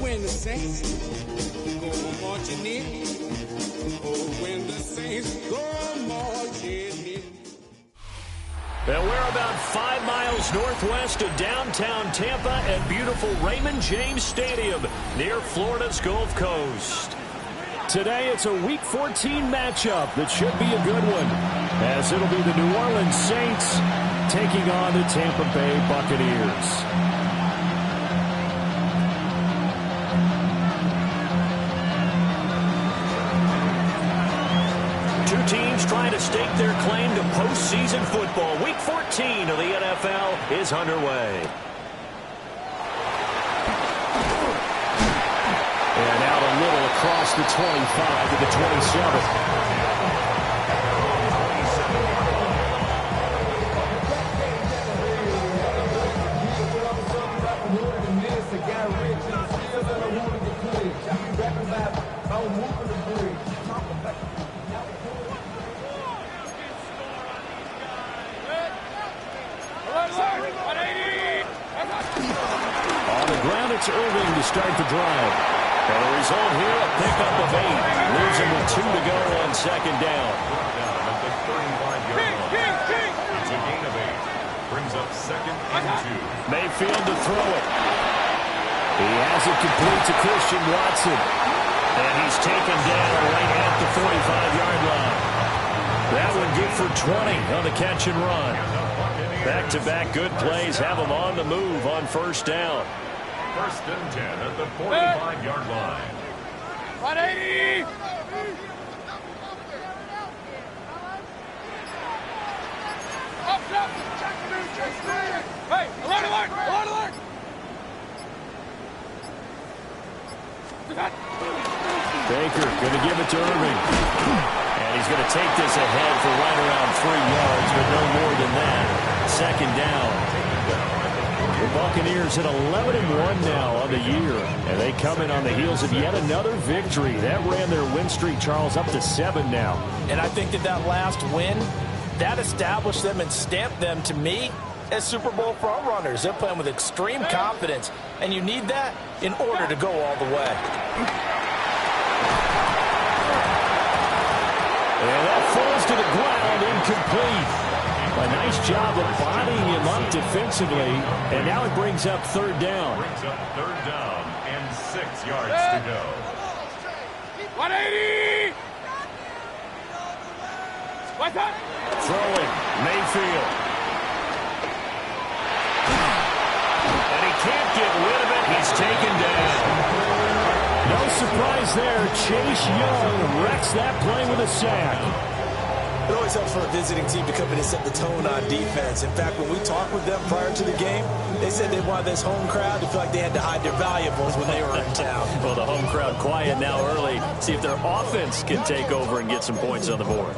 when the saints go marching in. Oh, when the saints go marching in. And we're about 5 miles northwest of downtown Tampa at beautiful Raymond James Stadium near Florida's Gulf Coast. Today it's a Week 14 matchup that should be a good one, as it'll be the New Orleans Saints taking on the Tampa Bay Buccaneers. Two teams trying to stake their claim to postseason football. Week 14 of the NFL is underway. And out a little across the 25 to the 27. On the ground, it's Irving to start the drive. And the result here, a pickup of 8. Leaves him with 2 to go on second down. It's a gain of 8. Brings up second and 2. Mayfield to throw it. He has it complete to Christian Watson. And he's taken down right at the 45-yard line. That one good for 20 on the catch and run. Back-to-back good plays have him on the move on first down. First and 10 at the 45-yard line. 180! Hey, alert, alert, alert, alert! Baker going to give it to Irving. And he's going to take this ahead for right around 3 yards, but no more than that. Second down. The Buccaneers at 11-1 now on the year. And they come in on the heels of yet another victory. That ran their win streak, Charles, up to 7 now. And I think that last win, that established them and stamped them, to me, as Super Bowl front runners. They're playing with extreme confidence. And you need that in order to go all the way. And that falls to the ground, incomplete. A nice job of bodying him up defensively, and now it brings up third down. Brings up third down and 6 yards to go. 180! What's up? Throwing, Mayfield. And he can't get rid of it. He's taken down. No surprise there. Chase Young wrecks that play with a sack. It always helps for a visiting team to come in and set the tone on defense. In fact, when we talked with them prior to the game, they said they wanted this home crowd to feel like they had to hide their valuables when they were in town. Well, the home crowd quiet now early. See if their offense can take over and get some points on the board.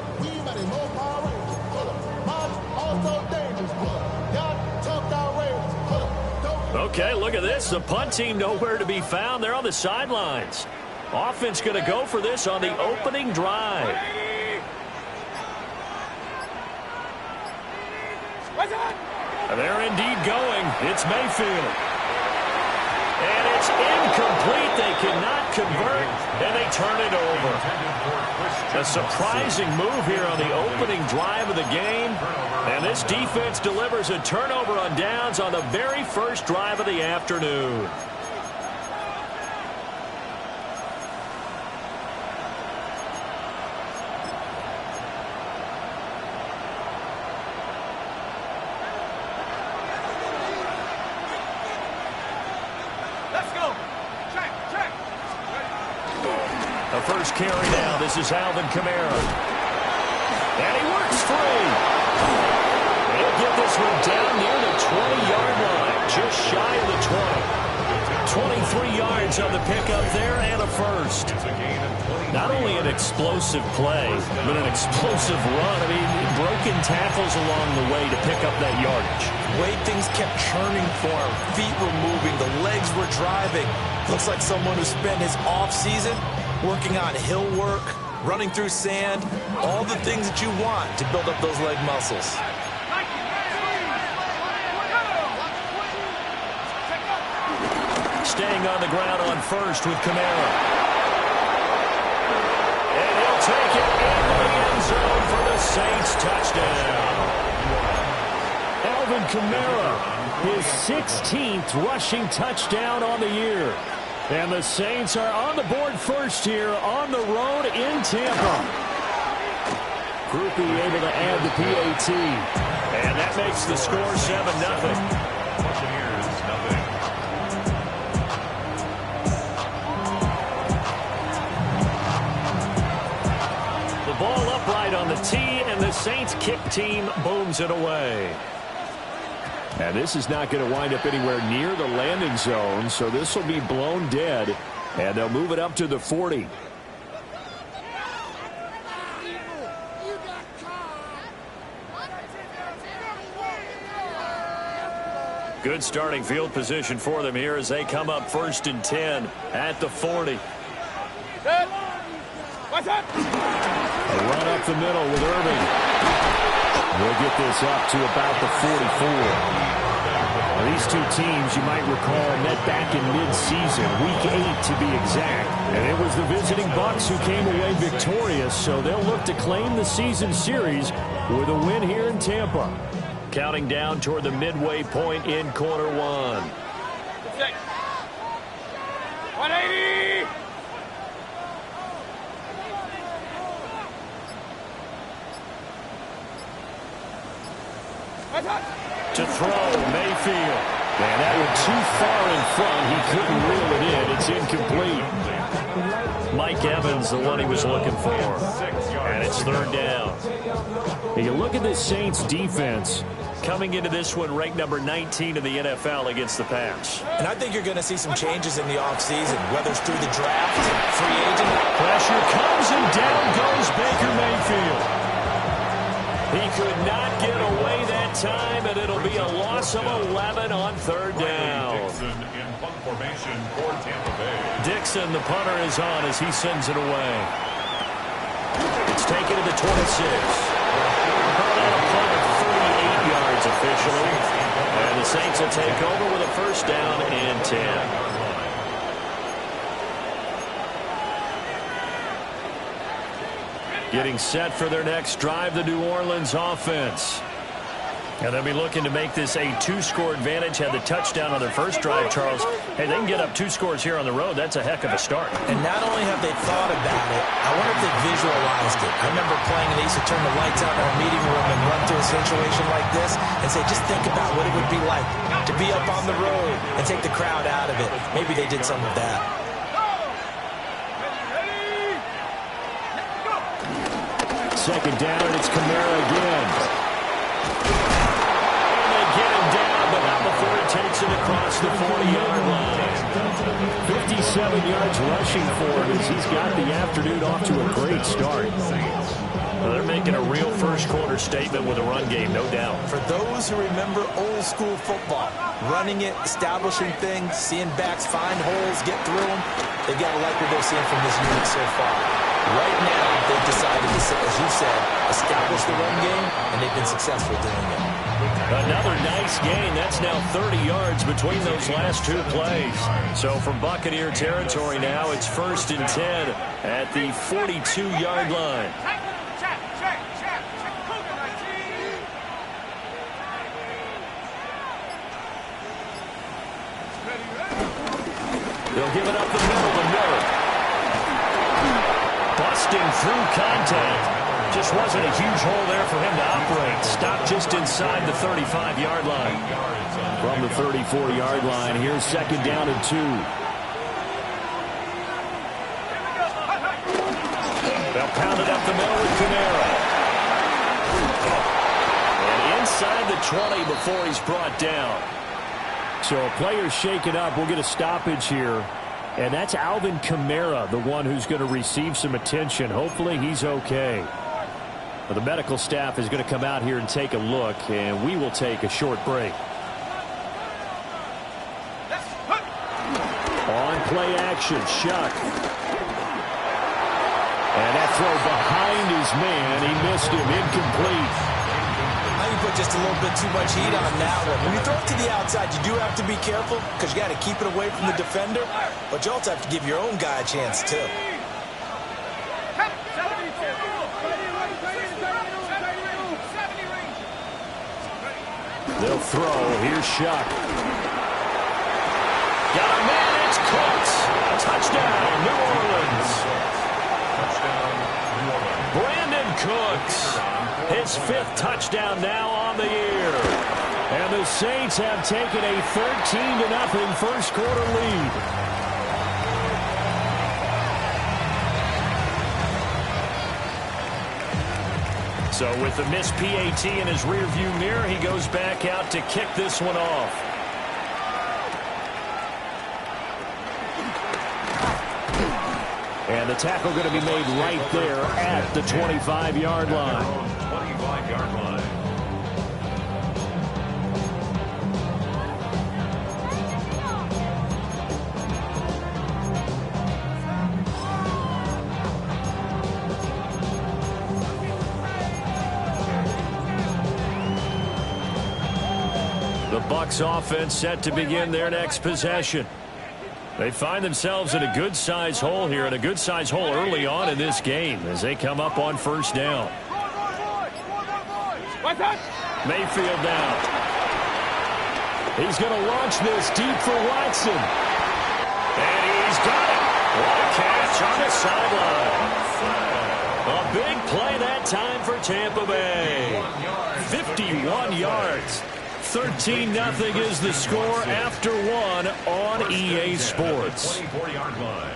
Okay, look at this. The punt team nowhere to be found. They're on the sidelines. Offense going to go for this on the opening drive. They're indeed going. It's Mayfield. And it's incomplete. They cannot convert, and they turn it over. A surprising move here on the opening drive of the game. And this defense delivers a turnover on downs on the very first drive of the afternoon. First carry now. This is Alvin Kamara. And he works free. He'll get this one down near the 20-yard line. Just shy of the 20. 23 yards on the pickup there and a first. Not only an explosive play, but an explosive run. I mean, broken tackles along the way to pick up that yardage. The way things kept churning for him. Feet were moving. The legs were driving. Looks like someone who spent his offseason working on hill work, running through sand, all the things that you want to build up those leg muscles. staying on the ground on first with Kamara. And he'll take it into the end zone for the Saints touchdown. Alvin Kamara, his 16th rushing touchdown on the year. And the Saints are on the board first here on the road in Tampa. Groupie able to add the PAT. And that makes the score 7-0. Buccaneers, nothing. The ball upright on the tee, and the Saints kick team booms it away. And this is not going to wind up anywhere near the landing zone, so this will be blown dead, and they'll move it up to the 40. Good starting field position for them here as they come up 1st and 10 at the 40. What's up? A run up the middle with Irving. We'll get this up to about the 44. Now, these two teams, you might recall, met back in mid-season, Week 8 to be exact. And it was the visiting Bucs who came away victorious, so they'll look to claim the season series with a win here in Tampa. Counting down toward the midway point in quarter one. 180! To throw, Mayfield. And that went too far in front. He couldn't reel it in. It's incomplete. Mike Evans, the one he was looking for. And it's 3rd down. And you look at this Saints defense coming into this one ranked number 19 in the NFL against the pass. And I think you're going to see some changes in the offseason, whether it's through the draft, free agent. Pressure comes and down goes Baker Mayfield. He could not get away that time, and it'll be a loss of 11 on 3rd down. Dixon in punt formation for Tampa Bay. Dixon, the punter, is on as he sends it away. It's taken to the 26. Called out a punt of 38 yards officially. And the Saints will take over with a 1st down and 10. Getting set for their next drive, the New Orleans offense. And they'll be looking to make this a 2-score advantage. Had the touchdown on their first drive, Charles. Hey, they can get up 2 scores here on the road. That's a heck of a start. And not only have they thought about it, I wonder if they visualized it. I remember playing, and they used to turn the lights out in our meeting room and run through a situation like this and say, just think about what it would be like to be up on the road and take the crowd out of it. Maybe they did some of that. Second down, and it's Kamara again. And they get him down, but not before he takes it across the 40-yard line. 57 yards rushing for him as he's got the afternoon off to a great start. Well, they're making a real first-quarter statement with a run game, no doubt. For those who remember old-school football, running it, establishing things, seeing backs find holes, get through them, they've got to like what they're seeing from this unit so far. Right now, they've decided to, as you said, establish the run game, and they've been successful doing it. Another nice gain. That's now 30 yards between those last 2 plays. So from Buccaneer territory now, it's 1st and 10 at the 42-yard line. They'll give it up the middle to Miller. Busting through contact. Just wasn't a huge hole there for him to operate. Stopped just inside the 35-yard line. From the 34-yard line, here's 2nd down and 2. They'll pound it up the middle with Kamara. And inside the 20 before he's brought down. So a player's shaken up. We'll get a stoppage here. And that's Alvin Kamara, the one who's going to receive some attention. Hopefully he's okay. Well, the medical staff is going to come out here and take a look, and we will take a short break. On play action, Shuck. And that throw behind his man. He missed him, incomplete. I think put just a little bit too much heat on that one. When you throw it to the outside, you do have to be careful because you got to keep it away from the defender, but you also have to give your own guy a chance, too. They'll throw. Here's Shuck. Got a man. It's Cooks. Touchdown, New Orleans. Touchdown, New Orleans. Brandon Cooks. His 5th touchdown now on the year. And the Saints have taken a 13-0 first quarter lead. So with the missed PAT in his rearview mirror, he goes back out to kick this one off. And the tackle going to be made right there at the 25-yard line. 25-yard line. The Bucs offense set to begin their next possession. They find themselves in a good-sized hole here, and a good-sized hole early on in this game as they come up on first down. Mayfield down. He's going to launch this deep for Watson. And he's got it. What a catch on the sideline. A big play that time for Tampa Bay. 51 yards. 13-0 is the score after one on EA Sports. 24-yard line.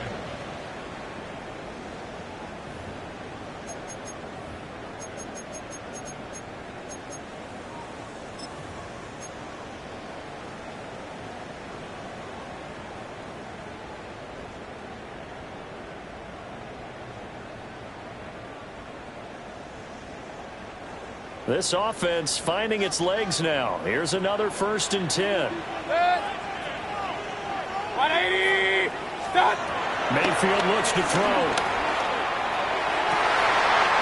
This offense finding its legs now. Here's another 1st and 10. 180. Stop. Mayfield looks to throw.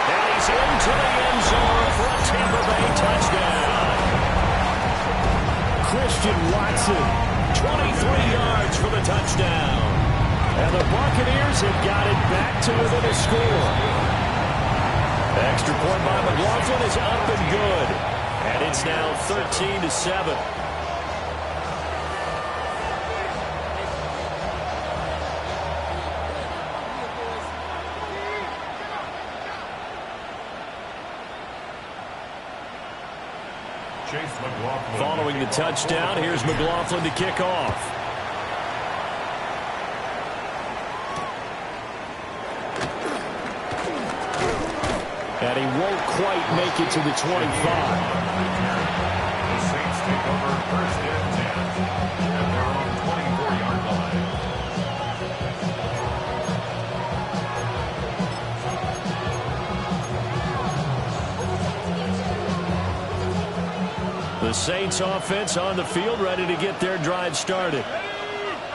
And he's into the end zone for a Tampa Bay touchdown. Christian Watson, 23 yards for the touchdown. And the Buccaneers have got it back to within a score. Extra point by McLaughlin is up and good. And it's now 13-7. Chase McLaughlin. Following the touchdown, here's McLaughlin to kick off. And he won't quite make it to the 25. The Saints take over 1st and 10 at their own 24-yard line. The Saints offense on the field, ready to get their drive started.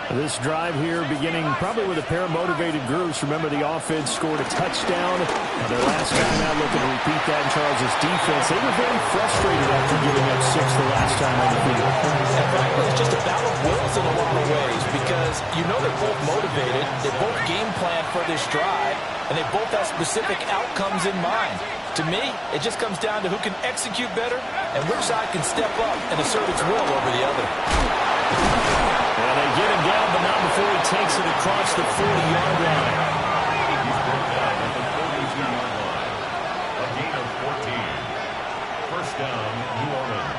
This drive here beginning probably with a pair of motivated groups. Remember, the offense scored a touchdown. Their last time out, looking to repeat that in Charles' defense. They were very frustrated after giving up 6 the last time on the field. And frankly, it's just a battle of wills in a lot of ways because you know they're both motivated. They both game plan for this drive, and they both have specific outcomes in mind. To me, it just comes down to who can execute better and which side can step up and assert its will over the other. And they get him down, but not before he takes it across the 40-yard line. He's brought down at the 42-yard line. A gain of 14. First down, New Orleans.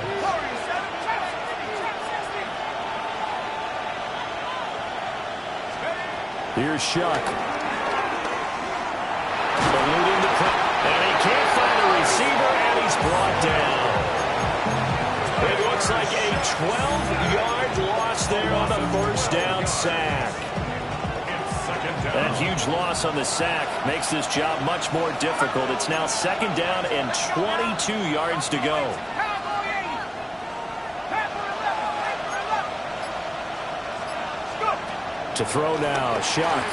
Here's Shuck. Eluding the press. And he can't find a receiver, and he's brought down. It looks like a 12-yard loss there on the first down sack. That huge loss on the sack makes this job much more difficult. It's now 2nd down and 22 yards to go. To throw now, Shuck.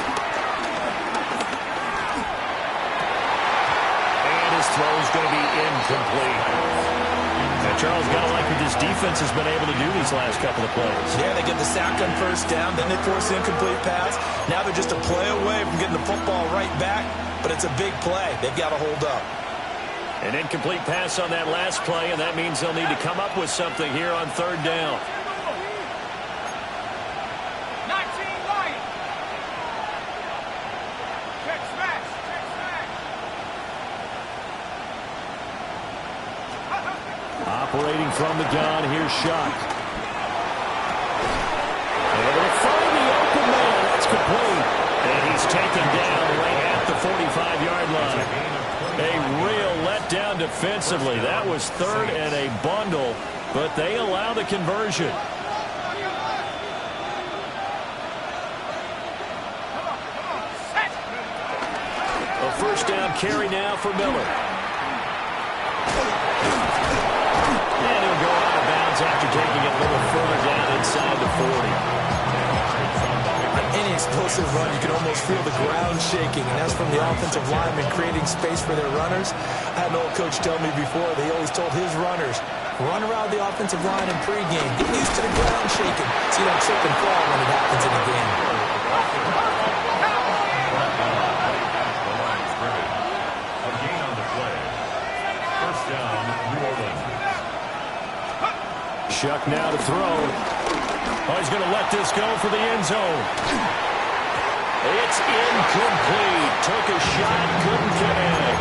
And his throw is going to be incomplete. And Charles, got to like what this defense has been able to do these last couple of plays. Yeah, they get the sack on first down, then they force the incomplete pass. Now they're just a play away from getting the football right back, but it's a big play. They've got to hold up. An incomplete pass on that last play, and that means they'll need to come up with something here on third down. Operating from the gun, here's Shuck. Able to find the open man. That's complete. And he's taken down right at the 45-yard line. A real letdown defensively. That was third and a bundle, but they allow the conversion. A first down carry now for Miller. And he'll go out of bounds after taking it a little further down inside the 40. On any explosive run, you can almost feel the ground shaking, and that's from the offensive linemen creating space for their runners. I had an old coach tell me before, they always told his runners, run around the offensive line in pregame. Get used to the ground shaking so you don't trip and fall when it happens in the game. A gain on the play. First down, New Orleans. Shuck now to throw. Oh, he's going to let this go for the end zone. It's incomplete. Took a shot, couldn't connect.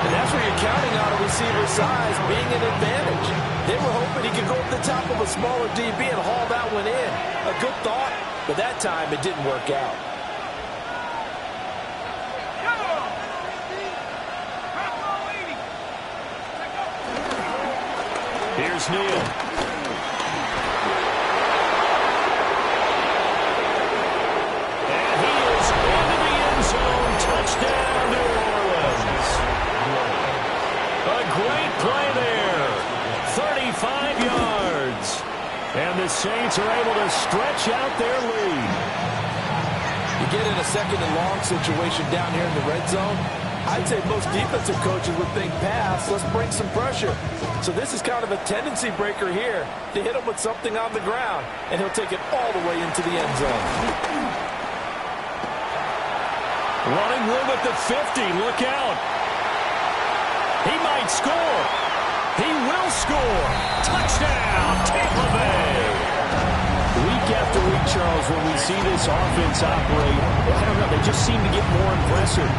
And that's where you're counting on a receiver's size being an advantage. They were hoping he could go up the top of a smaller DB and haul that one in. A good thought, but that time it didn't work out. Here's Neal. And he is into the end zone. Touchdown, New Orleans. A great play there. 35 yards. And the Saints are able to stretch out their lead. You get in a second and long situation down here in the red zone, I'd say most defensive coaches would think pass, let's bring some pressure. So this is kind of a tendency breaker here to hit him with something on the ground, and he'll take it all the way into the end zone. Running room at the 50. Look out. He might score. He will score. Touchdown, Tampa Bay. Week after week, Charles, when we see this offense operate, I don't know, they just seem to get more impressive.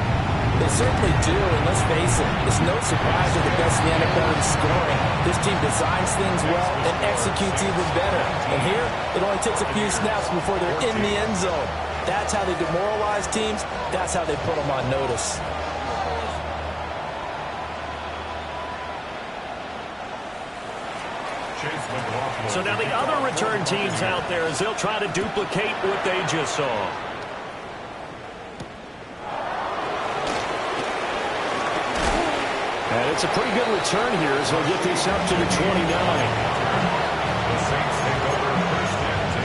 They certainly do, and let's face it, it's no surprise they're the best in the NFL in scoring. This team designs things well and executes even better. And here, it only takes a few snaps before they're in the end zone. That's how they demoralize teams. That's how they put them on notice. So now the other return teams out there as they'll try to duplicate what they just saw. And it's a pretty good return here as they'll get this up to the 29. The Saints take over first and 10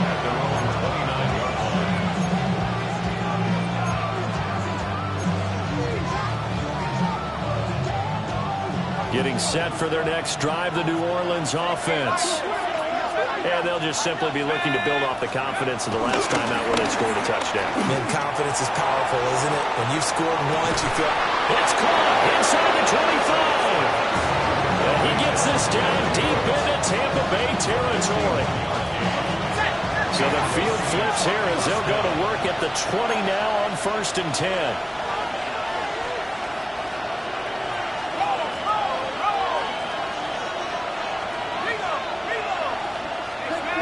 at their own 29-yard line. Getting set for their next drive, the New Orleans offense. And they'll just simply be looking to build off the confidence of the last time out where they scored a touchdown. Man, confidence is powerful, isn't it? When you've scored once, you feel... It's caught inside the 25. And he gets this down deep into Tampa Bay territory. So the field flips here as they'll go to work at the 20 now on 1st and 10.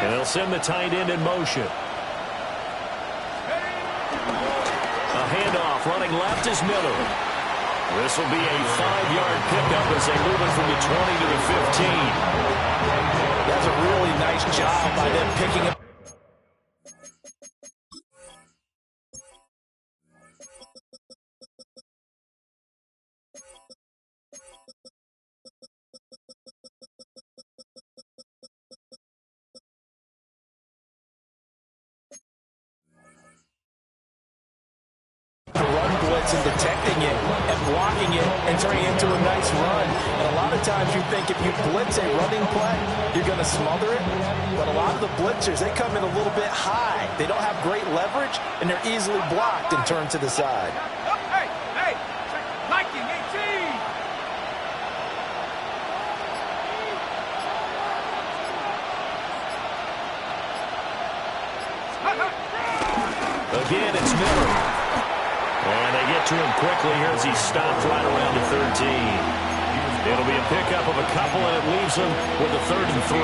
And they'll send the tight end in motion. A handoff running left is Miller. This will be a 5-yard pickup as they move it from the 20 to the 15. That's a really nice job by them picking up. And detecting taking it and blocking it and turning it into a nice run. And a lot of times you think if you blitz a running play, you're going to smother it. But a lot of the blitzers, they come in a little bit high. They don't have great leverage, and they're easily blocked and turned to the side. Hey, hey, liking 18. Again, it's Miller. And they get to him quickly here as he stopped right around the 13. It'll be a pickup of a couple, and it leaves them with a 3rd and 3.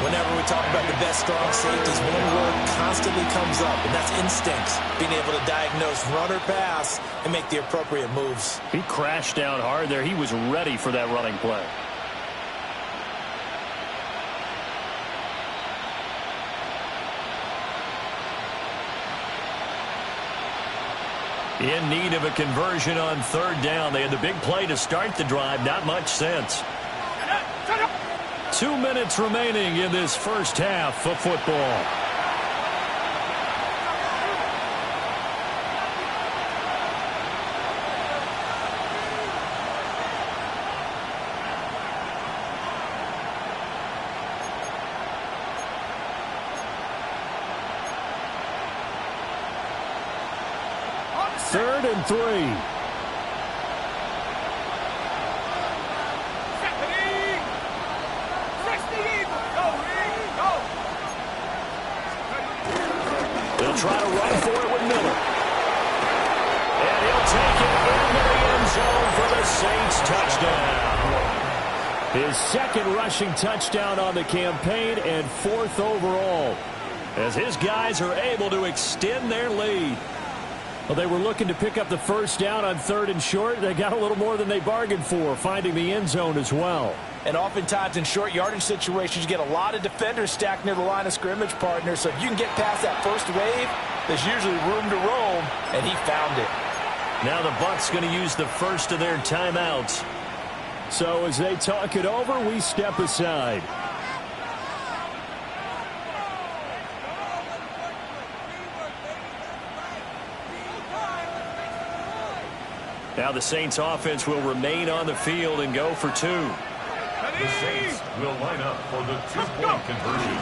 Whenever we talk about the best strong safeties, one word constantly comes up, and that's instincts. Being able to diagnose run or pass and make the appropriate moves. He crashed down hard there. He was ready for that running play. In need of a conversion on 3rd down. They had the big play to start the drive. Not much sense. 2 minutes remaining in this first half of football. Third and 3. They'll try to run for it with Miller. And he'll take it into the end zone for the Saints touchdown. His 2nd rushing touchdown on the campaign and 4th overall, as his guys are able to extend their lead. Well, they were looking to pick up the 1st down on 3rd and short. They got a little more than they bargained for, finding the end zone as well. And oftentimes in short yardage situations, you get a lot of defenders stacked near the line of scrimmage, partner. So if you can get past that first wave, there's usually room to roam, and he found it. Now the Bucs going to use the first of their timeouts. So as they talk it over, we step aside. Now the Saints offense will remain on the field and go for 2. The Saints will line up for the 2-point conversion.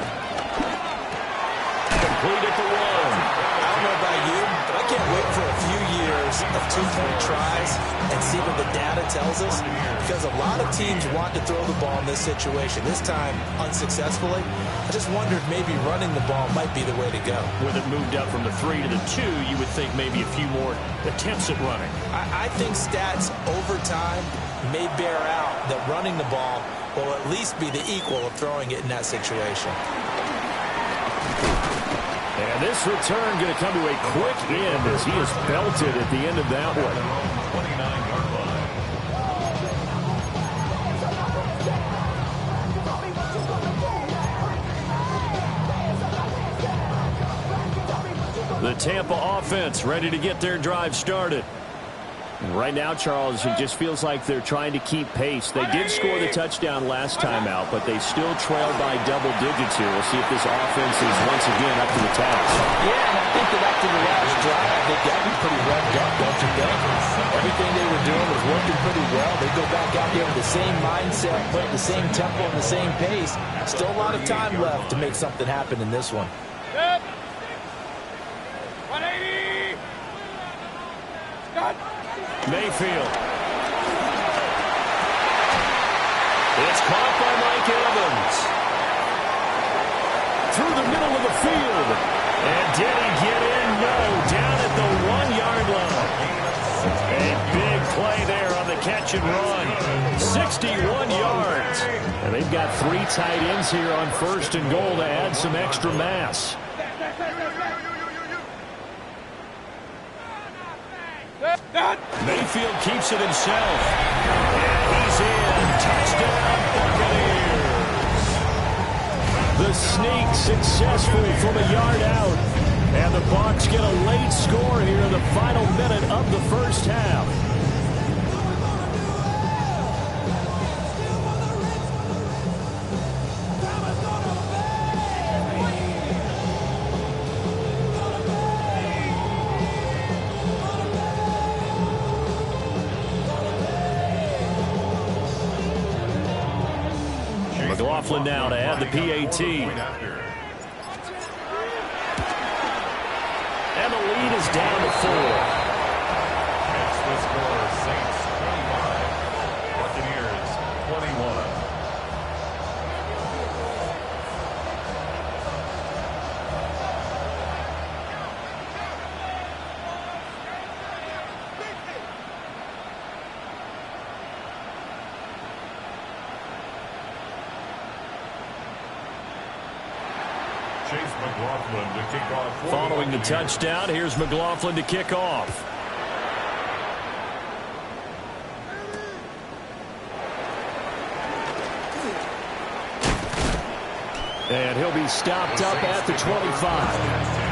Complete at the 1. I don't know about you, but I can't wait for a few years of 2-point tries and see what the data tells us, because a lot of teams want to throw the ball in this situation, this time unsuccessfully. I just wonder if maybe running the ball might be the way to go. With it moved up from the 3 to the 2, you would think maybe a few more attempts at running. I think stats over time may bear out that running the ball will at least be the equal of throwing it in that situation. And this return going to come to a quick end as he is belted at the end of that one. 29-yard line. The Tampa offense ready to get their drive started. Right now, Charles, it just feels like they're trying to keep pace. They did score the touchdown last time out, but they still trail by double digits here. We'll see if this offense is once again up to the task. Yeah, and I think that after the last drive, they got me pretty revved up, don't you think? Everything they were doing was working pretty well. They go back out there with the same mindset, playing the same tempo and the same pace. Still a lot of time left to make something happen in this one. Yep. 180. Done. Mayfield. It's caught by Mike Evans. Through the middle of the field. And did he get in? No. Down at the 1-yard line. A big play there on the catch and run. 61 yards. And they've got 3 tight ends here on 1st and goal to add some extra mass. Mayfield keeps it himself. And he's in. Touchdown, Buccaneers. The sneak successful from a yard out. And the Bucs get a late score here in the final minute of the first half. McLaughlin now to add the PAT. And the lead is down to 4. Next the score, Saints 25, Buccaneers 21. Following the touchdown, here's McLaughlin to kick off. And he'll be stopped up at the 25.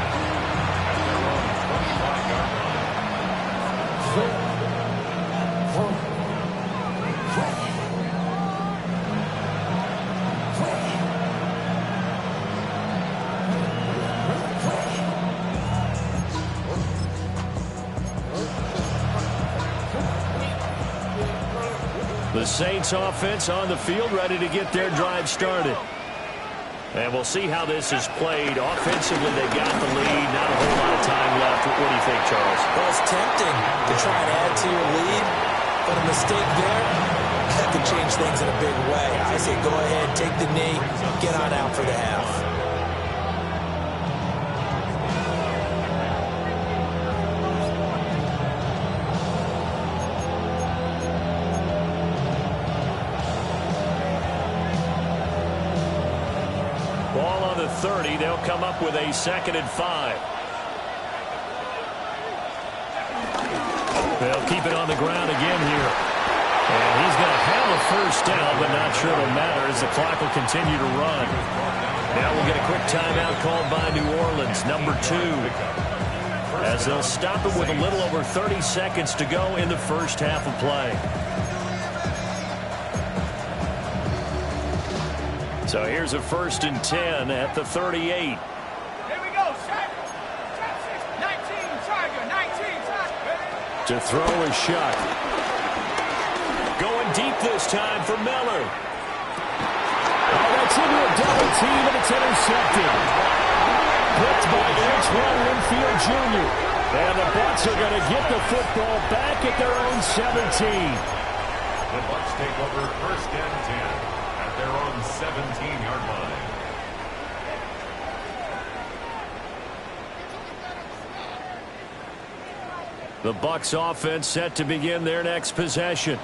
The Saints offense on the field, ready to get their drive started. And we'll see how this is played. Offensively, they got the lead. Not a whole lot of time left. What do you think, Charles? Well, it's tempting to try and add to your lead, but a mistake there, that could change things in a big way. I say go ahead, take the knee, get on out for the half. Ball on the 30. They'll come up with a 2nd and 5. They'll keep it on the ground again here. And he's going to have a first down, but not sure it'll matter as the clock will continue to run. Now we'll get a quick timeout called by New Orleans, number 2. As they'll stop it with a little over 30 seconds to go in the first half of play. So here's a 1st and 10 at the 38. Here we go. Shot 19, Tiger, 19, Tiger. To throw is shot. Going deep this time for Miller. Oh, that's into a double team, and it's intercepted. Picked by Yr1 Winfield Jr. And the Bucs are going to get the football back at their own 17. The Bucs take over 1st and 10. Their own 17-yard line. The Bucs offense set to begin their next possession.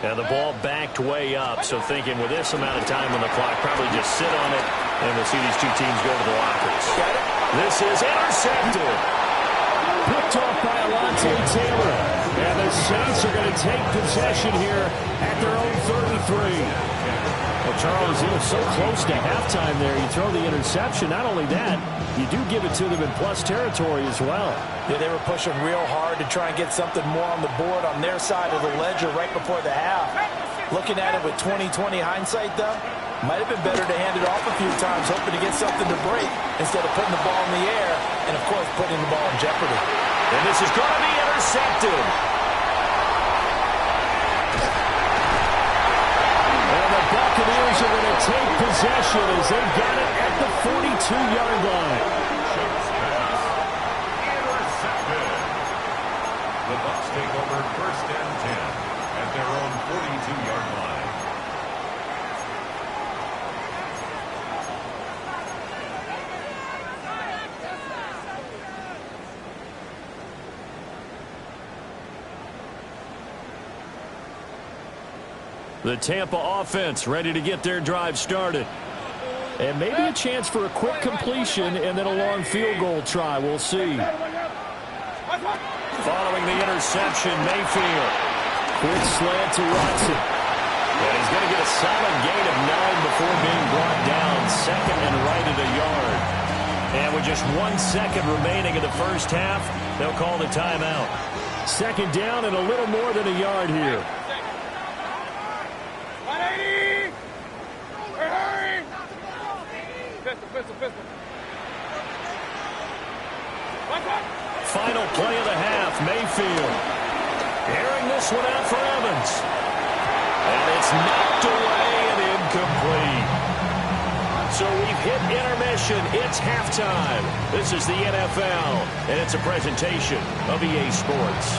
And the ball backed way up, so thinking with this amount of time on the clock, probably just sit on it, and we'll see these two teams go to the lockers. This is intercepted. Picked off by Alontae Taylor. And the Saints are going to take possession here at their own 33. Well, Charles, it was so close to halftime there. You throw the interception. Not only that, you do give it to them in plus territory as well. Yeah, they were pushing real hard to try and get something more on the board on their side of the ledger right before the half. Looking at it with 20/20 hindsight, though, might have been better to hand it off a few times, hoping to get something to break instead of putting the ball in the air and, of course, putting the ball in jeopardy. And this is going to be intercepted. And the Buccaneers are going to take possession as they got it at the 42-yard line. Intercepted. The Bucs take over 1st and 10 at their own 42-yard line. The Tampa offense ready to get their drive started. And maybe a chance for a quick completion and then a long field goal try. We'll see. Following the interception, Mayfield. Quick slant to Watson. And he's going to get a solid gain of 9 before being brought down. 2nd and right at a yard. And with just 1 second remaining in the first half, they'll call the timeout. 2nd down and a little more than a yard here. Final play of the half, Mayfield. Airing this one out for Evans. And it's knocked away and incomplete. So we've hit intermission. It's halftime. This is the NFL, and it's a presentation of EA Sports.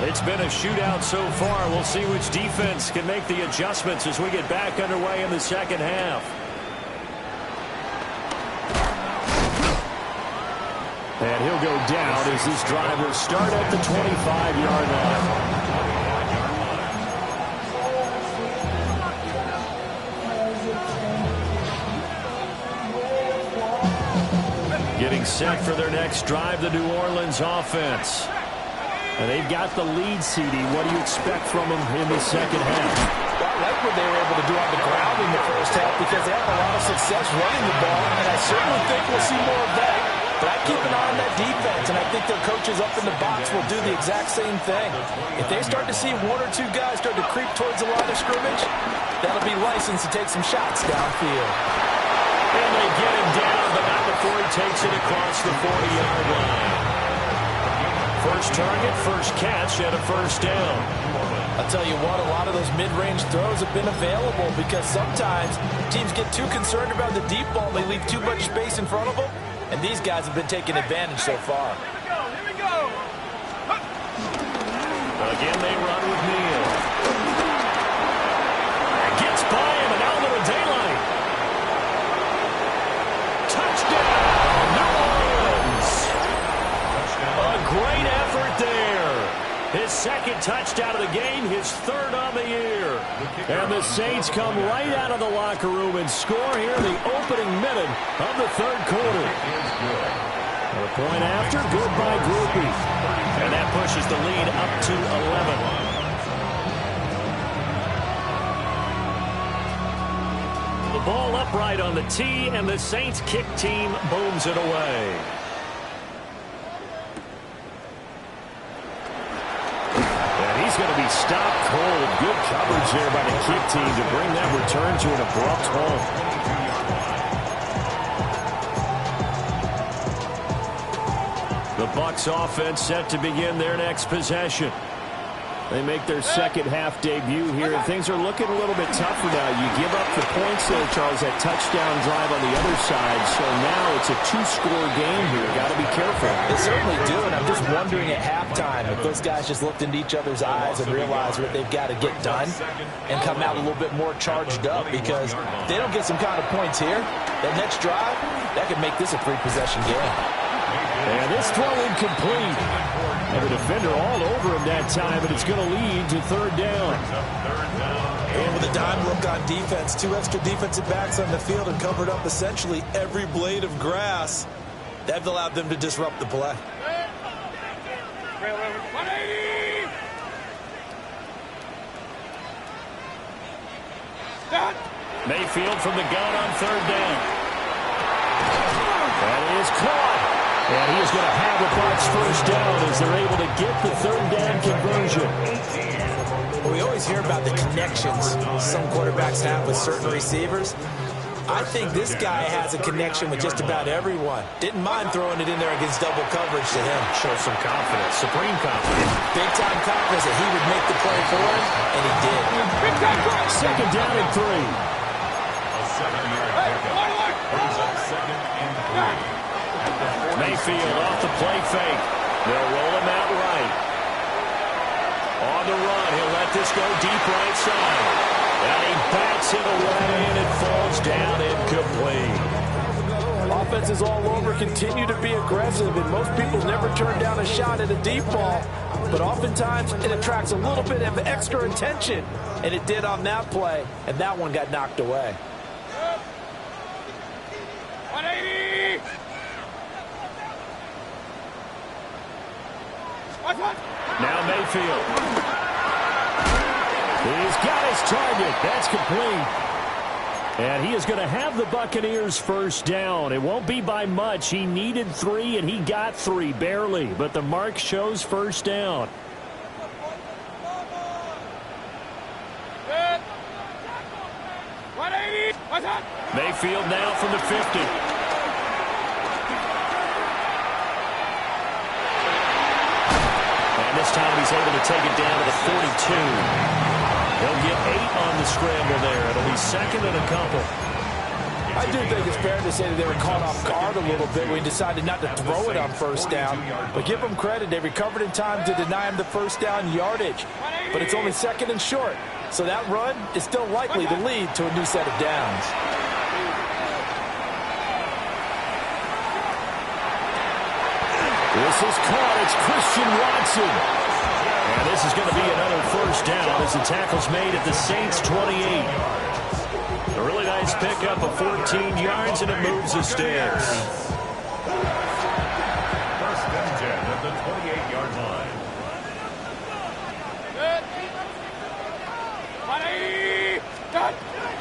It's been a shootout so far. We'll see which defense can make the adjustments as we get back underway in the second half. And he'll go down as this drive will start at the 25-yard line. Getting set for their next drive, the New Orleans offense. And they've got the lead, CD. What do you expect from them in the second half? Well, I like what they were able to do on the ground in the first half because they had a lot of success running the ball, and I certainly think we'll see more of that. But I keep an eye on that defense, and I think their coaches up in the box will do the exact same thing. If they start to see one or two guys start to creep towards the line of scrimmage, that'll be license to take some shots downfield. And they get him down, but not before he takes it across the 40-yard line. First target, first catch, and a first down. I'll tell you what, a lot of those mid-range throws have been available because sometimes teams get too concerned about the deep ball. They leave too much space in front of them, and these guys have been taking advantage so far. Here we go. Again, they run with Neal. Gets by him, and out of the daylight. Touchdown! Great effort there. His second touchdown of the game, his third on the year. And the Saints come right out of the locker room and score here in the opening minute of the third quarter. A point after, good by Groupie. And that pushes the lead up to 11. The ball upright on the tee, and the Saints kick team booms it away. He's going to be stopped cold. Good coverage there by the kick team to bring that return to an abrupt halt. The Bucs offense set to begin their next possession. They make their second half debut here, and things are looking a little bit tougher now. You give up the points there, Charles, that touchdown drive on the other side, so now it's a two-score game here. Got to be careful. They certainly do, and I'm just wondering at halftime if those guys just looked into each other's eyes and realized what they've got to get done and come out a little bit more charged up, because if they don't get some kind of points here, that next drive, that could make this a three-possession game. And this throw incomplete. And the defender all over him that time, and it's going to lead to third down. And with a dime look on defense, two extra defensive backs on the field and covered up essentially every blade of grass. That allowed them to disrupt the play. 180. Mayfield from the gun on third down. That is caught. And he is going to have the Bucs first down as they're able to get the third down conversion. Well, we always hear about the connections some quarterbacks have with certain receivers. I think this guy has a connection with just about everyone. Didn't mind throwing it in there against double coverage to him. Shows some confidence, supreme confidence. Big-time confidence that he would make the play for him, and he did. Second down and 3. A 7-yard pickup. Brings up second and 3. Mayfield off the play fake. They'll roll him out right. On the run, he'll let this go deep right side. And he bats it away, and it falls down incomplete. Offenses all over continue to be aggressive, and most people never turn down a shot at a deep ball. But oftentimes, it attracts a little bit of extra attention, and it did on that play, and that one got knocked away. 180. Now Mayfield. He's got his target. That's complete. And he is going to have the Buccaneers first down. It won't be by much. He needed 3, and he got 3, barely. But the mark shows first down. Mayfield now from the 50. And this time he's able to take it down to the 42. He'll get 8 on the scramble there. It'll be second and a couple. I do think it's fair to say that they were caught off guard a little bit when he decided not to throw it on first down. But give them credit. They recovered in time to deny him the first down yardage. But it's only second and short. So that run is still likely to lead to a new set of downs. This is caught. It's Christian Watson. And this is going to be another first down as the tackle's made at the Saints' 28. A really nice pickup of 14 yards, and it moves the sticks. First and 10 at the 28-yard line.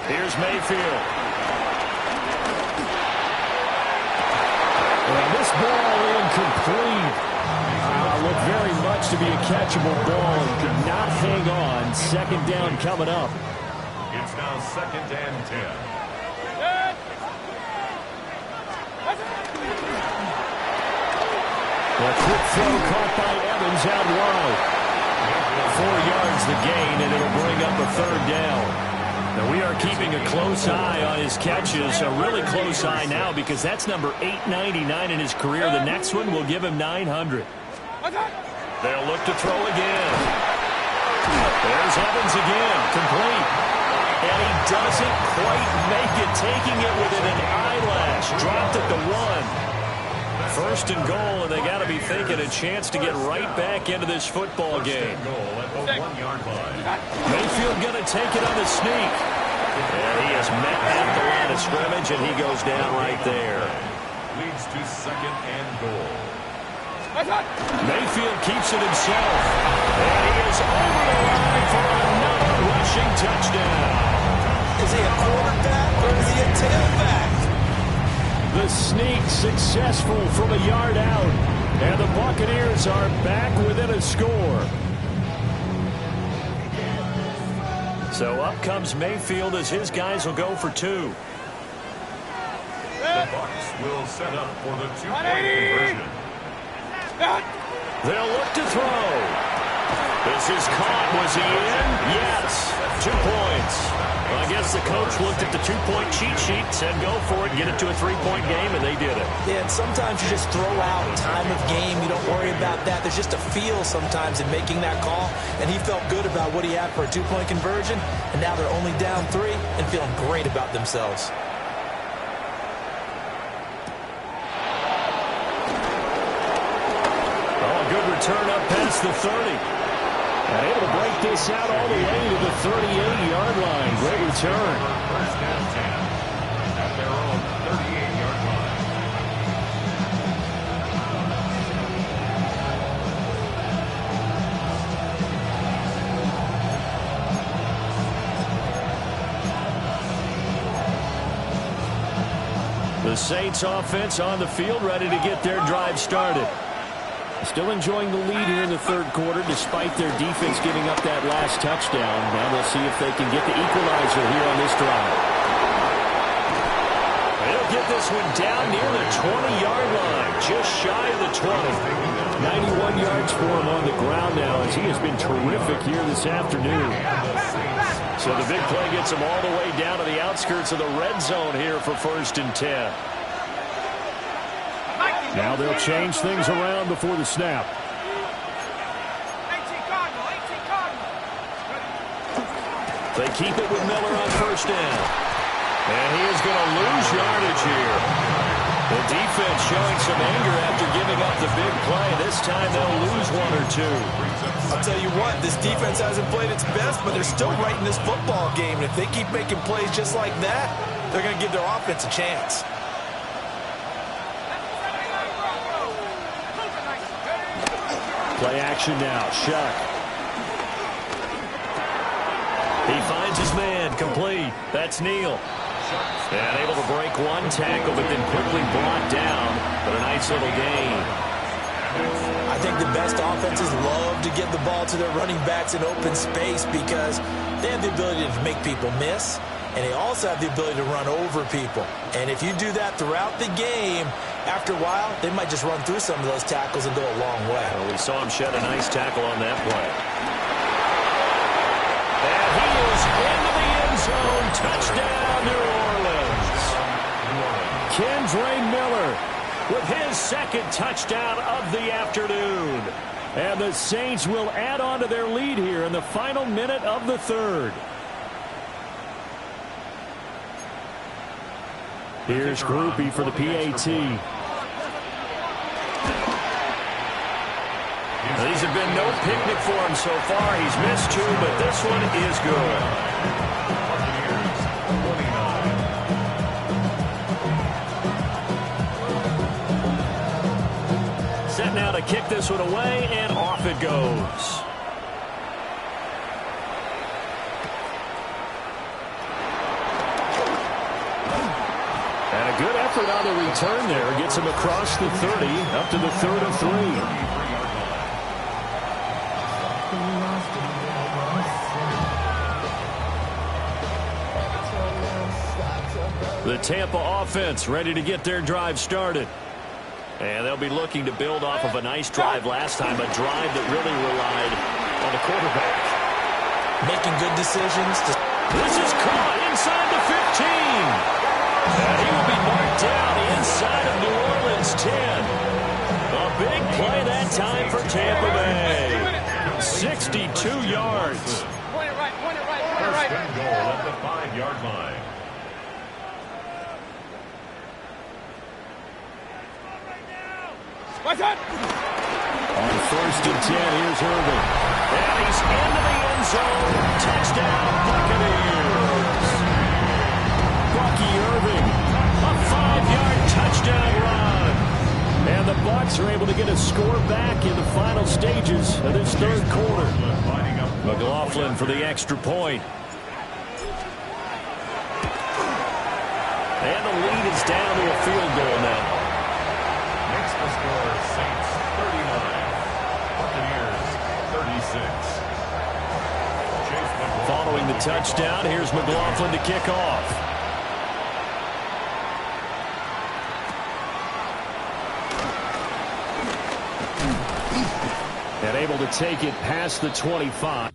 Here's Mayfield. And this ball incomplete. Looked very much to be a catchable ball and could not hang on. Second down coming up. It's now second and 10. A quick throw caught by Evans out wide. 4 yards the gain, and it'll bring up a third down. Now we are keeping a close eye on his catches, a really close eye now because that's number 899 in his career. The next one will give him 900. They'll look to throw again. There's Evans again, complete. And he doesn't quite make it, taking it within an eyelash. Dropped at the 1. First and goal, and they got to be thinking a chance to get right back into this football game. Goal at the 1-yard line. Mayfield going to take it on the sneak. And he is met at the line of scrimmage, and he goes down right there. Leads to second and goal. Mayfield keeps it himself. And he is over the line for another rushing touchdown. Is he a quarterback or is he a tailback? The sneak successful from a yard out. And the Buccaneers are back within a score. So up comes Mayfield as his guys will go for 2. The Bucs will set up for the 2-point conversion. They'll look to throw. This is caught. Was he in? Yes. 2 points. Well, I guess the coach looked at the 2-point cheat sheet, said go for it, get it to a 3-point game, and they did it. Yeah, and sometimes you just throw out time of game. You don't worry about that. There's just a feel sometimes in making that call, and he felt good about what he had for a 2-point conversion, and now they're only down 3 and feeling great about themselves. Good return up past the 30. And able to break this out all the way to the 38-yard line. Great return. First and 10 at their own 38-yard line. The Saints offense on the field, ready to get their drive started. Still enjoying the lead here in the third quarter, despite their defense giving up that last touchdown. Now we'll see if they can get the equalizer here on this drive. They'll get this one down near the 20-yard line, just shy of the 20. 91 yards for him on the ground now, as he has been terrific here this afternoon. So the big play gets him all the way down to the outskirts of the red zone here for first and 10. Now they'll change things around before the snap. They keep it with Miller on first down. And he is going to lose yardage here. The defense showing some anger after giving up the big play. This time they'll lose 1 or 2. I'll tell you what, this defense hasn't played its best, but they're still right in this football game. And if they keep making plays just like that, they're going to give their offense a chance. Play action now. Shuck. He finds his man. Complete. That's Neal. And able to break 1 tackle, but then quickly brought down. But a nice little gain. I think the best offenses love to give the ball to their running backs in open space because they have the ability to make people miss. and they also have the ability to run over people. And if you do that throughout the game, after a while, they might just run through some of those tackles and go a long way. Well, we saw him shed a nice tackle on that play. And he is into the end zone. Touchdown, New Orleans. Kendre Miller with his second touchdown of the afternoon. And the Saints will add on to their lead here in the final minute of the third. Here's Groupie for the PAT. These have been no picnic for him so far. He's missed two, but this one is good. Set now to kick this one away, and off it goes. And a good effort on the return there. Gets him across the 30, up to the 33. The Tampa offense ready to get their drive started. And they'll be looking to build off of a nice drive last time, a drive that really relied on the quarterback. Making good decisions. This is caught inside the 15. And he will be marked down inside of New Orleans 10. A big play that time for Tampa Bay. 62 yards. Point it right, point it right, point it First right. and goal at the 5-yard line. My turn. On first and 10, here's Irvin. And he's into the end zone. Touchdown, Buccaneers. Bucky Irving, a 5-yard touchdown run. And the Bucs are able to get a score back in the final stages of this third quarter. McLaughlin for the extra point. And the lead is down to a field goal now. Makes the score Saints 39, Buccaneers 36. Following the touchdown, here's McLaughlin to kick off. And able to take it past the 25.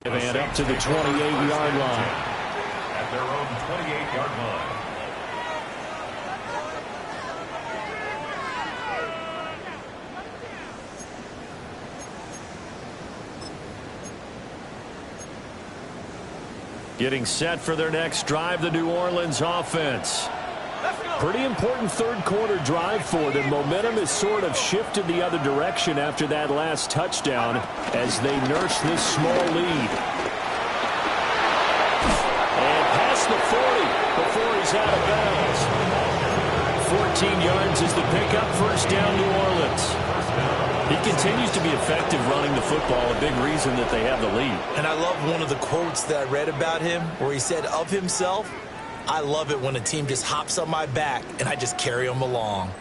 And up to the 28-yard line. At their own 28-yard line. Getting set for their next drive, the New Orleans offense. Pretty important third-quarter drive for them. Momentum has sort of shifted the other direction after that last touchdown as they nurse this small lead. And past the 40 before he's out of bounds. 14 yards is the pickup. First down, New Orleans. He continues to be effective running the football, a big reason that they have the lead. And I love one of the quotes that I read about him where he said of himself, "I love it when a team just hops on my back and I just carry them along."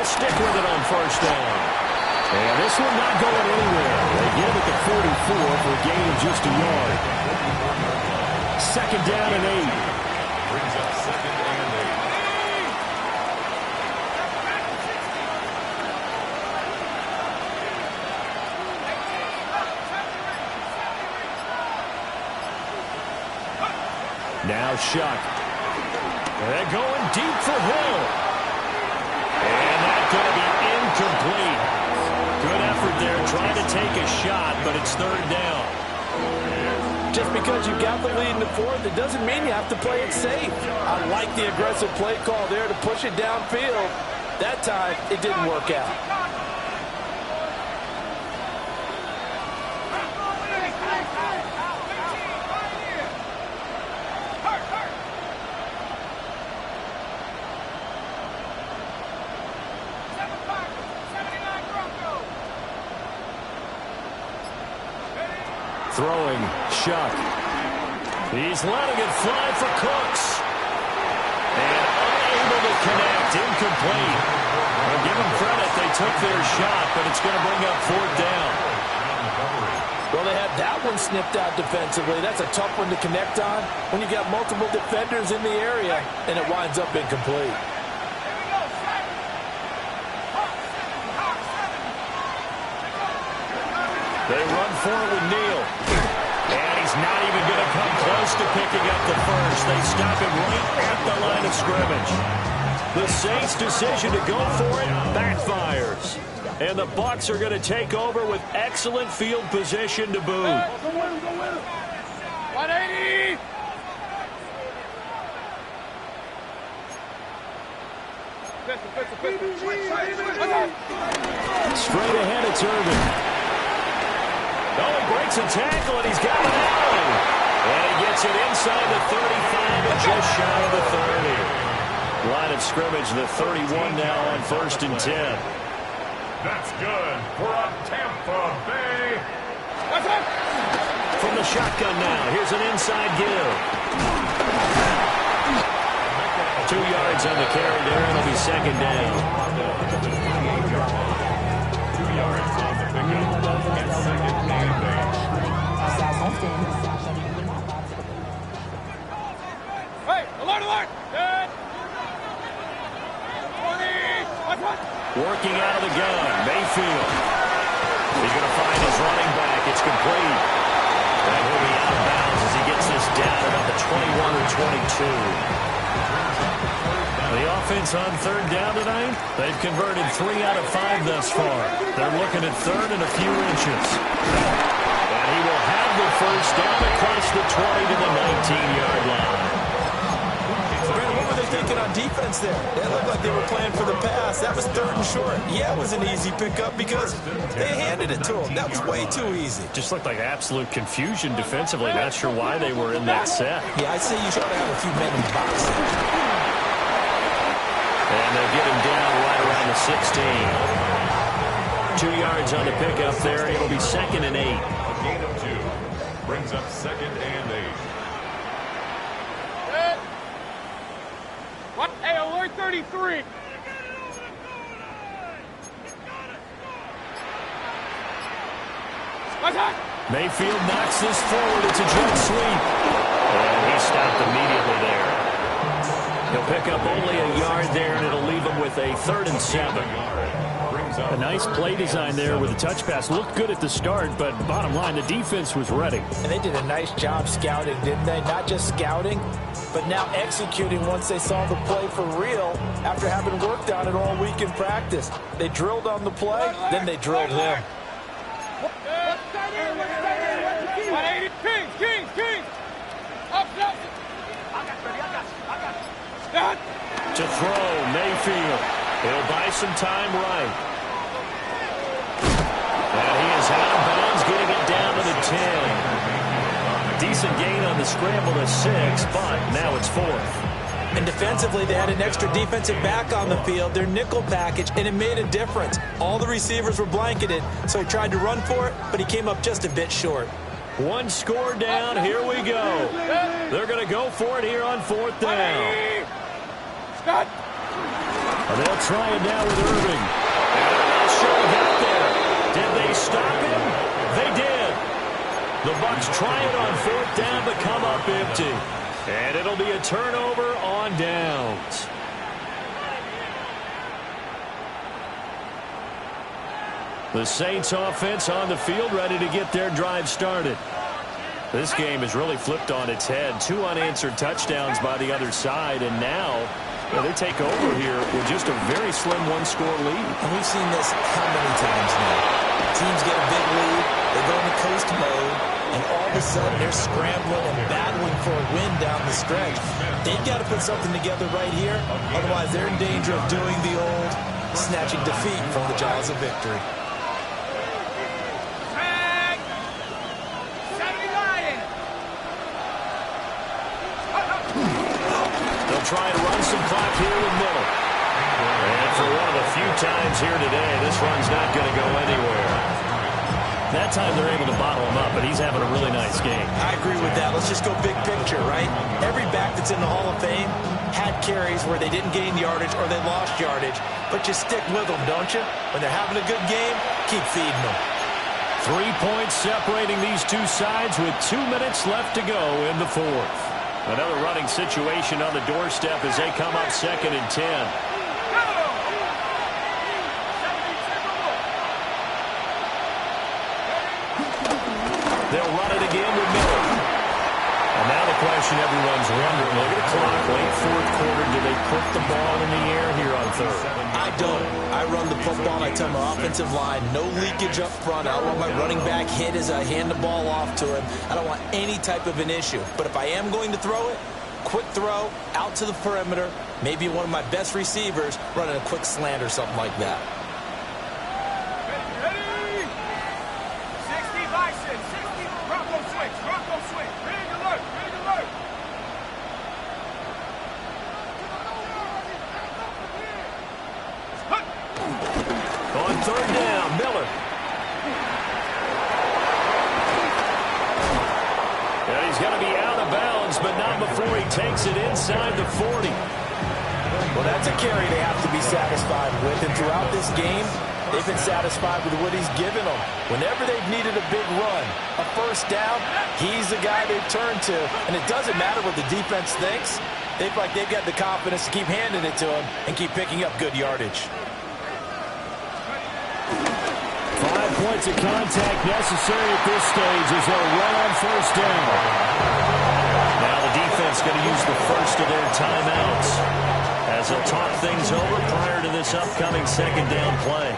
Stick with it on first down. And this one not going anywhere. They give it to 44 for a gain of just a yard. Second down and 8. Brings up second and 8. Now Shuck. They're going deep for Hill. And that's going to be incomplete. Good effort there trying to take a shot, but it's third down. Just because you got the lead in the fourth, it doesn't mean you have to play it safe. I like the aggressive play call there to push it downfield. That time, it didn't work out. Throwing, Shuck. He's letting it fly for Cooks. And unable to connect, incomplete. Well, give them credit, they took their shot, but it's going to bring up fourth down. Well, they had that one snipped out defensively. That's a tough one to connect on when you got multiple defenders in the area, and it winds up incomplete. They run for it with Neal. And he's not even going to come close to picking up the first. They stop him right at the line of scrimmage. The Saints' decision to go for it backfires. And the Bucs are going to take over with excellent field position to boot. 180! Straight ahead, it's Irvin. Oh, he breaks a tackle, and he's got it out. And he gets it inside the 35 and just shy of the 30. Line of scrimmage, the 31 now on 1st and 10. That's good for a Tampa Bay. From the shotgun now, here's an inside give. 2 yards on the carry there, and it'll be 2nd down. 2 yards on the pickup. And 2nd and 8. Hey, alert! Dead! 20! Working out of the gun, Mayfield. He's going to find his running back. It's complete. And he'll be out of bounds as he gets this down about the 21 or 22. The offense on 3rd down tonight, they've converted 3 out of 5 thus far. They're looking at 3rd and a few inches. And he will have the 1st down across the 20 to the 19-yard line. Brandon, what were they thinking on defense there? It looked like they were playing for the pass. That was 3rd and short. Yeah, it was an easy pickup because they handed it to him. That was way too easy. Just looked like absolute confusion defensively. Not sure why they were in that set. Yeah, I'd say you try to have a few men in the box. And they'll get him down right around the 16. 2 yards on the pickup there. It'll be 2nd and 8. A gain of 2 brings up 2nd and 8. What? Hey, alert 33! Mayfield knocks this forward. It's a jet sweep. And he stopped immediately there. He'll pick up only a yard there, and it'll leave him with a 3rd and 7. A nice play design there with a touch pass. Looked good at the start, but bottom line, the defense was ready. And they did a nice job scouting, didn't they? Not just scouting, but now executing once they saw the play for real after having worked on it all week in practice. They drilled on the play, then they drilled him. 180! Kings! Up! To throw, Mayfield. He'll buy some time right. And he is out of bounds, getting it down to the 10. Decent gain on the scramble to 6, but now it's 4th. And defensively, they had an extra defensive back on the field, their nickel package, and it made a difference. All the receivers were blanketed, so he tried to run for it, but he came up just a bit short. 1 score down, here we go. They're going to go for it here on 4th down. And they'll try it now with Irving. And they're not sure he got there. Did they stop him? They did. The Bucs try it on 4th down, but come up empty. And it'll be a turnover on downs. The Saints offense on the field, ready to get their drive started. This game has really flipped on its head. 2 unanswered touchdowns by the other side, and now they take over here with just a very slim 1-score lead. And we've seen this how many times now? Teams get a big lead, they go into coast mode, and all of a sudden they're scrambling and battling for a win down the stretch. They've got to put something together right here, otherwise they're in danger of doing the old snatching defeat from the jaws of victory. Try and run some clock here with Miller. And for one of the few times here today, this run's not going to go anywhere. That time they're able to bottle him up, but he's having a really nice game. I agree with that. Let's just go big picture, right? Every back that's in the Hall of Fame had carries where they didn't gain yardage or they lost yardage, but you stick with them, don't you? When they're having a good game, keep feeding them. 3 points separating these two sides with 2 minutes left to go in the 4th. Another running situation on the doorstep as they come up 2nd and 10. They'll run it again with Miller. And now the question everyone's wondering, want the ball in the air here on third? I don't. I run the football, and I tell my offensive line, no leakage up front. I don't want my running back hit as I hand the ball off to him. I don't want any type of an issue. But if I am going to throw it, quick throw, out to the perimeter, maybe one of my best receivers running a quick slant or something like that. Ready? 60 bison, 60 Bronco switch, ready to alert, On third down, Miller. And he's going to be out of bounds, but not before he takes it inside the 40. Well, that's a carry they have to be satisfied with. And throughout this game, they've been satisfied with what he's given them. Whenever they've needed a big run, a first down, he's the guy they've turned to. And it doesn't matter what the defense thinks. They feel like they've got the confidence to keep handing it to him and keep picking up good yardage. 5 points of contact necessary at this stage as they'll run on first down. Now the defense going to use the first of their timeouts as they'll talk things over prior to this upcoming second down play.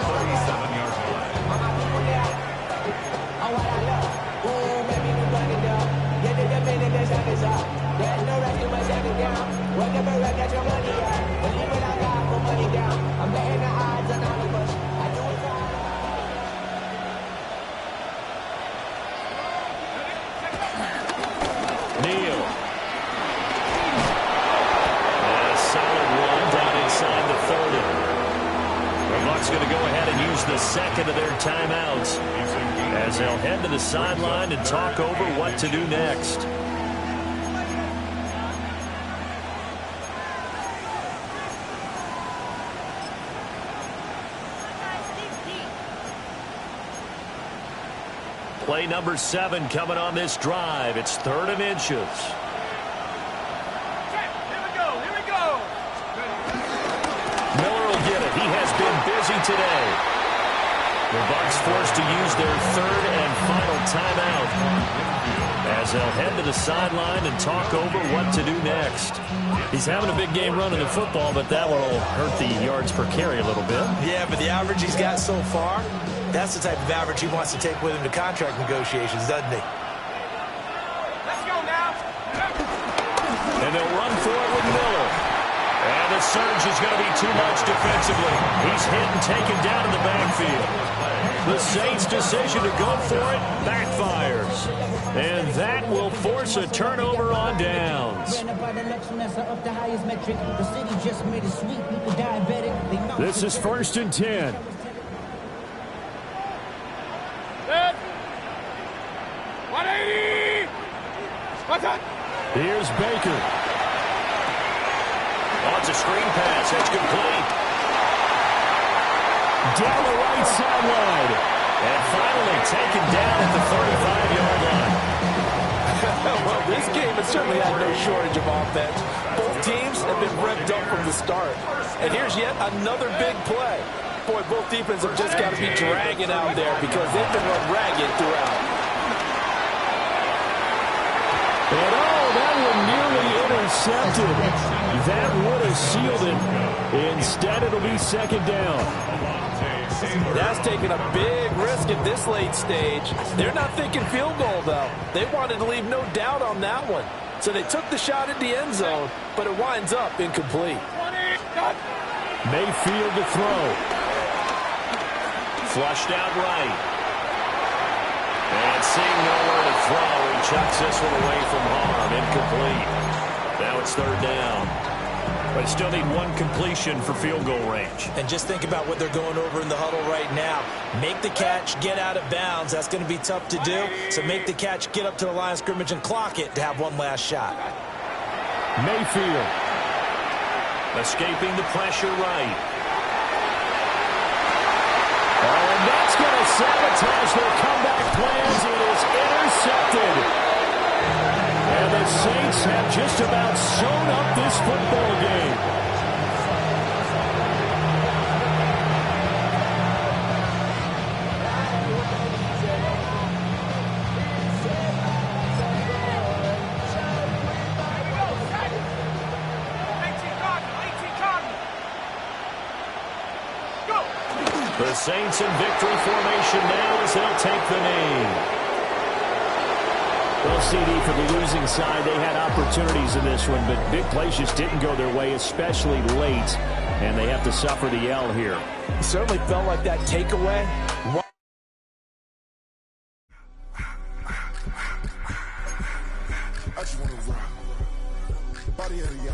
37-yard line. Neal. A solid run down inside the 30. The Bucs going to go ahead and use the second of their timeouts as they'll head to the sideline and talk over what to do next. Play number 7 coming on this drive. It's 3rd and inches. Here we go. Miller will get it. He has been busy today. The Bucs forced to use their 3rd and final timeout as they'll head to the sideline and talk over what to do next. He's having a big game running the football, but that will hurt the yards per carry a little bit. Yeah, but the average he's got so far, that's the type of average he wants to take with him to contract negotiations, doesn't he? Let's go now. And they'll run for it with Miller. And the surge is going to be too much defensively. He's hit and taken down in the backfield. The Saints' decision to go for it backfires. And that will force a turnover on downs. This is 1st and 10. Set. 180. What's up? Here's Baker. Oh, it's a screen pass. That's complete. Down the right sideline. And finally taken down at the 35-yard line. Well, this game has certainly had no shortage of offense. Both teams have been revved up from the start. And here's yet another big play. Boy, both defenses have just got to be dragging out there because they've been run ragged throughout. And that one nearly intercepted. That would have sealed it. Instead, it'll be 2nd down. That's taking a big risk at this late stage. They're not thinking field goal, though. They wanted to leave no doubt on that one. So they took the shot at the end zone, but it winds up incomplete. 20. Mayfield to throw. Flushed out right. And seeing nowhere to throw, he chucks this one away from harm. Incomplete. Now it's 3rd down. But still need one completion for field goal range. And just think about what they're going over in the huddle right now. Make the catch, get out of bounds. That's going to be tough to do. So make the catch, get up to the line of scrimmage, and clock it to have one last shot. Mayfield. Escaping the pressure right. And that's going to sabotage their comeback plans. It is intercepted. And the Saints have just about sewn up this football game. The Saints in victory formation now as they'll take the knee. Well, CD, for the losing side, they had opportunities in this one, but big plays just didn't go their way, especially late, and they have to suffer the L here. It certainly felt like that takeaway. I just want to rock. Body of the